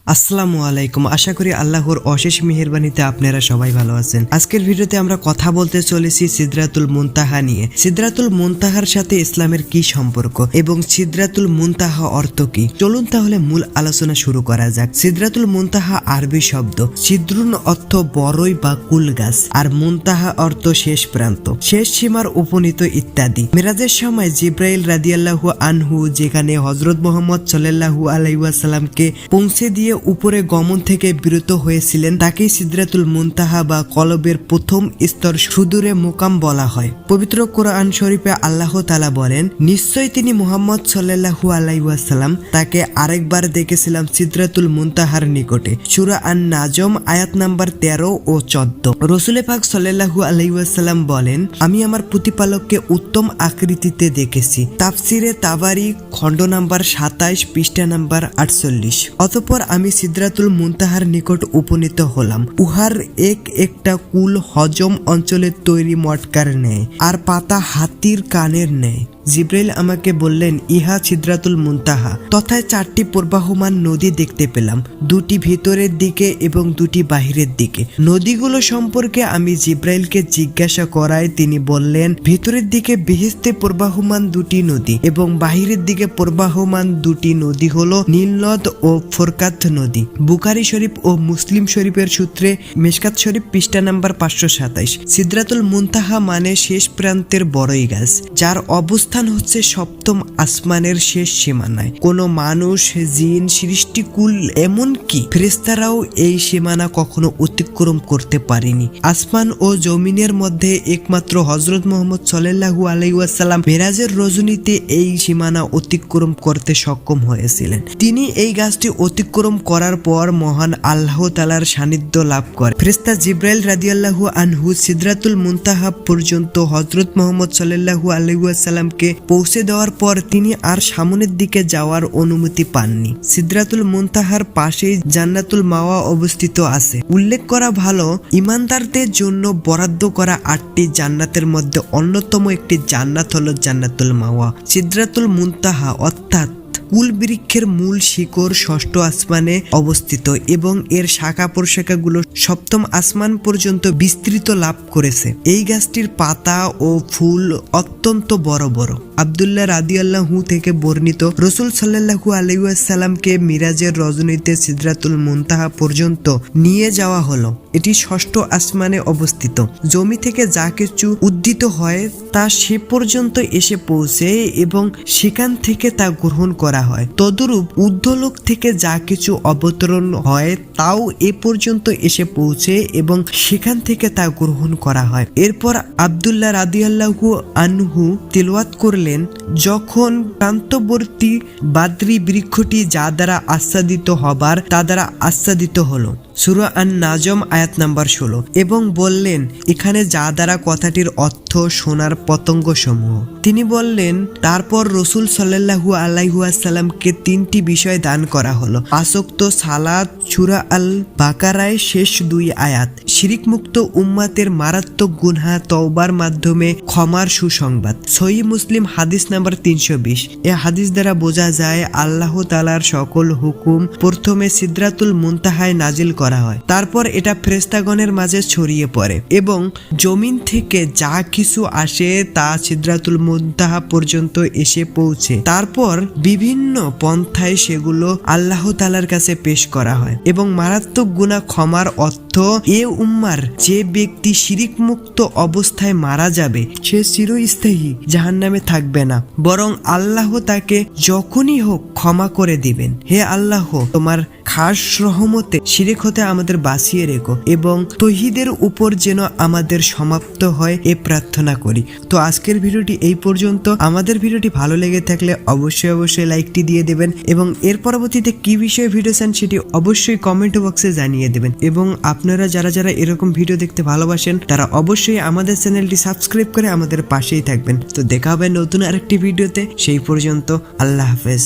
আসসালামু আলাইকুম। আশা করি আল্লাহর অশেষ মেহেরবানিতে আপনারা সবাই ভালো আছেন। আজকের ভিডিওতে আমরা কথা বলতে চলেছি সিদরাতুল মুনতাহা নিয়ে। সিদরাতুল মুনতাহার সাথে ইসলামের কি সম্পর্ক এবং সিদরাতুল মুনতাহা অর্থ কি, চলুন তাহলে মূল আলোচনা শুরু করা যাক। সিদরাতুল মুনতাহা আরবি শব্দ। সিদরুন অর্থ বড়ই বা কুল গাছ, আর মুনতাহা অর্থ শেষ প্রান্ত, শেষ সীমার উপনীত ইত্যাদি। মেরাজের সময় জিব্রাইল রাদিয়াল্লাহু আনহু যেখানে হযরত মুহাম্মদ সাল্লাল্লাহু আলাইহি ওয়াসাল্লামকে পৌঁছে দিয়ে উপরে গমন থেকে বিরত হয়েছিলেন, তাকেই সিদরাতুল মুনতাহা বা কলবের প্রথম স্তর সুদূরে মুকাম বলা হয়। পবিত্র কোরআন শরীফে আল্লাহ তাআলা বলেন, নিশ্চয় তিনি মুহাম্মদ সাল্লাল্লাহু আলাইহি ওয়াসাল্লাম তাকে আরেকবার দেখেছিলাম সিদরাতুল মুনতাহার নিকটে। সূরা আন-নাজম আয়াত নাম্বার 13 ও 14। রাসূল পাক সাল্লাল্লাহু আলাইহি ওয়াসাল্লাম বলেন, আমি আমার প্রতিপালককে উত্তম আকৃতিতে দেখেছি। তাফসিরে তাবারি খণ্ড নাম্বার 27 পৃষ্ঠা নাম্বার 48। অতঃপর আমি সিদরাতুল মুনতাহার নিকট উপনীত হলাম। উহার এক একটা কুল হজম অঞ্চলের তৈরি মটকার ন্যায়, আর পাতা হাতির কানের ন্যায়। জিব্রাইল আমাকে বললেন, ইহা সিদরাতুল মুনতাহা। তথায় 4টি প্রবাহমান নদী দেখতে পেলাম, 2টি ভিতরের দিকে এবং 2টি বাহিরের দিকে। নদীগুলো সম্পর্কে আমি জিব্রাইলকে জিজ্ঞাসা করায় তিনি বললেন, ভিতরের দিকে বেহেশতে প্রবাহমান 2টি নদী এবং বাহিরের দিকে প্রবাহমান 2টি নদী হলো নীল নদ ও ফোরকাত নদী। বুখারী শরীফ ও মুসলিম শরীফের সূত্রে মিশকাত শরীফ পৃষ্ঠা নাম্বার 527। সিদরাতুল মুনতাহা মানে শেষ প্রান্তের বড়ই গাছ, যার অবস্থান হচ্ছে সপ্তম আসমানের শেষ সীমানায়। কোনো মানুষ, জিন, সৃষ্টিকুল এমনকি ফেরেশতারাও এই সীমানা কখনো অতিক্রম করতে পারেনি। আসমান ও জমিনের মধ্যে একমাত্র হযরত মুহাম্মদ সাল্লাল্লাহু আলাইহি ওয়াসাল্লাম মেরাজের রজনীতে এই সীমানা অতিক্রম করতে সক্ষম হয়েছিলেন। তিনি এই গাছটি অতিক্রম করার পর মহান আল্লাহ তাআলার সান্নিধ্য লাভ করে। ফেরেশতা জিব্রাইল রাদিয়াল্লাহু আনহু সিদরাতুল মুনতাহা পর্যন্ত হযরত মুহাম্মদ সাল্লাল্লাহু আলাইহি ওয়াসাল্লামকে পৌঁছে দেওয়ার পর তিনি আর সামনের দিকে যাওয়ার অনুমতি পাননি। সিদরাতুল মুনতাহার পাশেই জান্নাতুল মাওয়া অবস্থিত আছে। উল্লেখ করা ভালো, ইমানদারদের জন্য বরাদ্দ করা 8টি জান্নাতের মধ্যে অন্যতম একটি জান্নাত হলো জান্নাতুল মাওয়া। সিদরাতুল মুনতাহা অর্থাৎ কুল বৃক্ষের মূল শিকড় 6ষ্ঠ আসমানে অবস্থিত এবং এর শাখা প্রশাখাগুলো 7ম আসমান পর্যন্ত বিস্তৃত লাভ করেছে। এই গাছটির পাতা ও ফুল অত্যন্ত বড় বড়। আব্দুল্লাহ রাদিয়াল্লাহু থেকে বর্ণিত, রাসূল সাল্লাল্লাহু আলাইহি ওয়াসাল্লামকে মিরাজের রজনীতে সিদরাতুল মুনতাহা পর্যন্ত নিয়ে যাওয়া হলো। এটি 6ষ্ঠ আসমানে অবস্থিত। জমি থেকে যা কিছু উদ্দিত হয় তা সে পর্যন্ত এসে পৌঁছে এবং সেখান থেকে তা গ্রহণ করা হয়। তদরূপ ঊর্ধ্বলোক থেকে যা কিছু অবতরণ হয় তাও এ পর্যন্ত এসে পৌঁছে এবং সেখান থেকে তা গ্রহণ করা হয়। এরপর আব্দুল্লাহ রাদিয়াল্লাহু আনহু তিলাওয়াত করলেন, যখন প্রান্তবর্তী বাদ্রি বৃক্ষটি যা দ্বারা আচ্ছাদিত হবার তা দ্বারা আচ্ছাদিত হলো। সূরা আন-নাজম আয়াত নাম্বার 16। এবং বললেন, এখানে যা দ্বারা কথাটির অর্থ সোনার পতঙ্গ সমূহ। তিনি বললেন, তারপর রাসূল সাল্লাল্লাহু আলাইহি ওয়াসাল্লামকে 3টি বিষয় দান করা হলো। 5 ওয়াক্ত সালাত, সূরা আল বাকারায় শেষ 2 আয়াত, শিরিক মুক্ত উম্মাতের মারাত্মক গুনাহ তওবার মাধ্যমে ক্ষমার সুসংবাদ। সহিহ মুসলিম হাদিস নাম্বার 320। এ হাদিস দ্বারা বোঝা যায় আল্লাহ তাআলার সকল হুকুম প্রথমে সিদরাতুল মুনতাহায় নাজিল করা হয়, তারপর এটা ফেরেশতাগণের মাঝে ছড়িয়ে পড়ে এবং জমিন থেকে যা কিছু আসে তা সিদরাতুল মুনতাহা পর্যন্ত এসে পৌঁছে। তারপর বিভিন্ন পন্থায় সেগুলো আল্লাহ তাআলার কাছে পেশ করা হয় এবং মারাত্মক গুনাহ ক্ষমার অর্থ, এ উম্মার যে ব্যক্তি শিরিক মুক্ত অবস্থায় মারা যাবে সে চিরস্থায়ী জাহান্নামে থাকবে না, বরং আল্লাহ তাকে যখনই হোক ক্ষমা করে দিবেন। হে আল্লাহ, তোমার খাস রহমতে শিরিক হতে আমাদের বাঁচিয়ে রেখো এবং তৌহিদের উপর যেন আমাদের সমাপ্ত হয় এ প্রার্থনা করি। তো আজকের ভিডিওটি এই পর্যন্ত। আমাদের ভিডিওটি ভালো লেগে থাকলে অবশ্যই লাইকটি দিয়ে দেবেন এবং এর পরবর্তীতে কি বিষয়ে ভিডিও চান সেটি অবশ্যই কমেন্ট বক্সে জানিয়ে দেবেন। এবং আপনারা যারা যারা এরকম ভিডিও দেখতে ভালোবাসেন তারা অবশ্যই আমাদের চ্যানেলটি সাবস্ক্রাইব করে আমাদের পাশেই থাকবেন। তো দেখা হবে নতুন আরেকটি ভিডিওতে। সেই পর্যন্ত আল্লাহ হাফেজ।